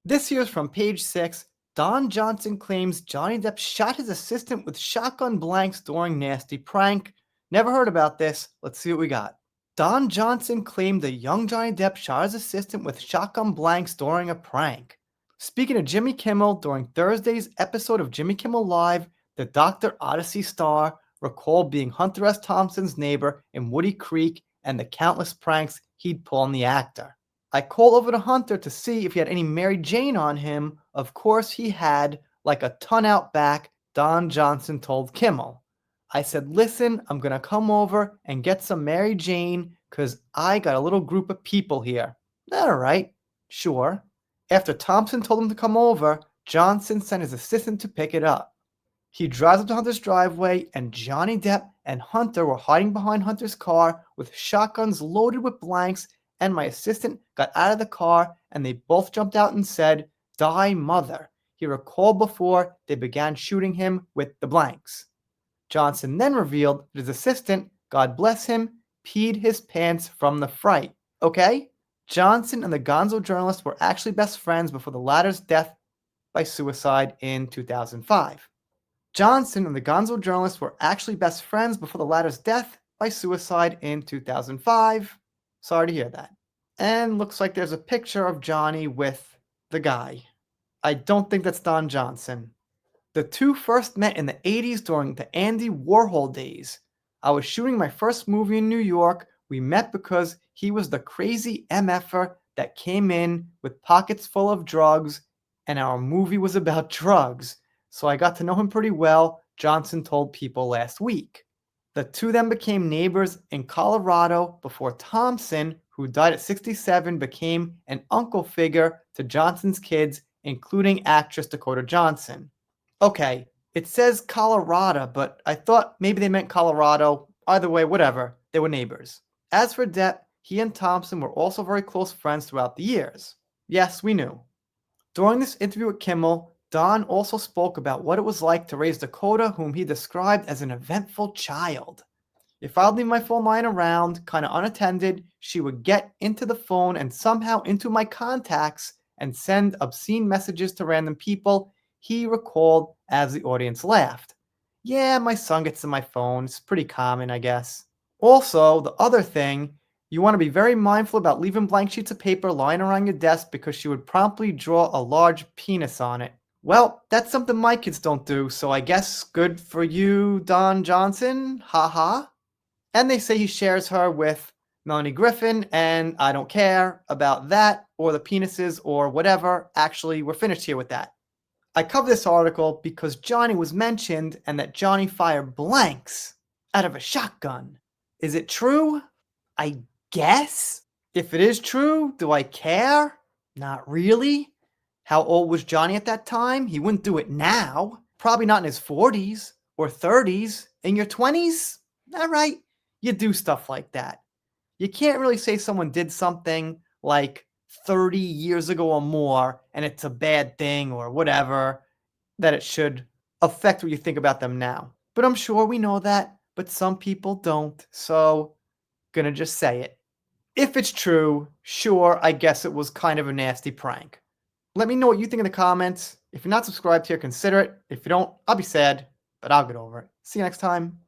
This year's from page 6. Don Johnson claims Johnny Depp shot his assistant with shotgun blanks during nasty prank. Never heard about this. Let's see what we got. Don Johnson claimed the young Johnny Depp shot his assistant with shotgun blanks during a prank. Speaking of Jimmy Kimmel, during Thursday's episode of Jimmy Kimmel Live, the Dr. Odyssey star recalled being Hunter S. Thompson's neighbor in Woody Creek and the countless pranks he'd pull on the actor. I called over to Hunter to see if he had any Mary Jane on him. Of course he had, like a ton out back, Don Johnson told Kimmel. I said, listen, I'm gonna come over and get some Mary Jane because I got a little group of people here. All right, sure. After Thompson told him to come over, Johnson sent his assistant to pick it up. He drives up to Hunter's driveway, and Johnny Depp and Hunter were hiding behind Hunter's car with shotguns loaded with blanks, and my assistant got out of the car and they both jumped out and said, "Die, mother," he recalled before they began shooting him with the blanks. Johnson then revealed that his assistant, God bless him, peed his pants from the fright. Okay? Johnson and the Gonzo journalist were actually best friends before the latter's death by suicide in 2005. Johnson and the Gonzo journalist were actually best friends before the latter's death by suicide in 2005. Sorry to hear that. And looks like there's a picture of Johnny with the guy. I don't think that's Don Johnson. The two first met in the 80s during the Andy Warhol days. I was shooting my first movie in New York. We met because he was the crazy MFer that came in with pockets full of drugs, and our movie was about drugs. So I got to know him pretty well, Johnson told People last week. The two then became neighbors in Colorado before Thompson, who died at 67, became an uncle figure to Johnson's kids, including actress Dakota Johnson. Okay, it says Colorado, but I thought maybe they meant Colorado. Either way, whatever, they were neighbors. As for Depp, he and Thompson were also very close friends throughout the years. Yes, we knew. During this interview with Kimmel, Don also spoke about what it was like to raise Dakota, whom he described as an eventful child. If I'd leave my phone lying around, kind of unattended, she would get into the phone and somehow into my contacts and send obscene messages to random people, he recalled as the audience laughed. Yeah, my son gets in my phone. It's pretty common, I guess. Also, the other thing, you want to be very mindful about leaving blank sheets of paper lying around your desk because she would promptly draw a large penis on it. Well, that's something my kids don't do, so I guess good for you, Don Johnson. Haha. And they say he shares her with Melanie Griffin, and I don't care about that or the penises or whatever. Actually, we're finished here with that. I cover this article because Johnny was mentioned and that Johnny fired blanks out of a shotgun. Is it true? I guess. If it is true, do I care? Not really. How old was Johnny at that time? He wouldn't do it now. Probably not in his 40s or 30s. In your 20s? All right, you do stuff like that. You can't really say someone did something like 30 years ago or more and it's a bad thing or whatever, that it should affect what you think about them now. But I'm sure we know that, but some people don't, so gonna just say it. If it's true, sure, I guess it was kind of a nasty prank. Let me know what you think in the comments. If you're not subscribed here, consider it. If you don't, I'll be sad, but I'll get over it. See you next time.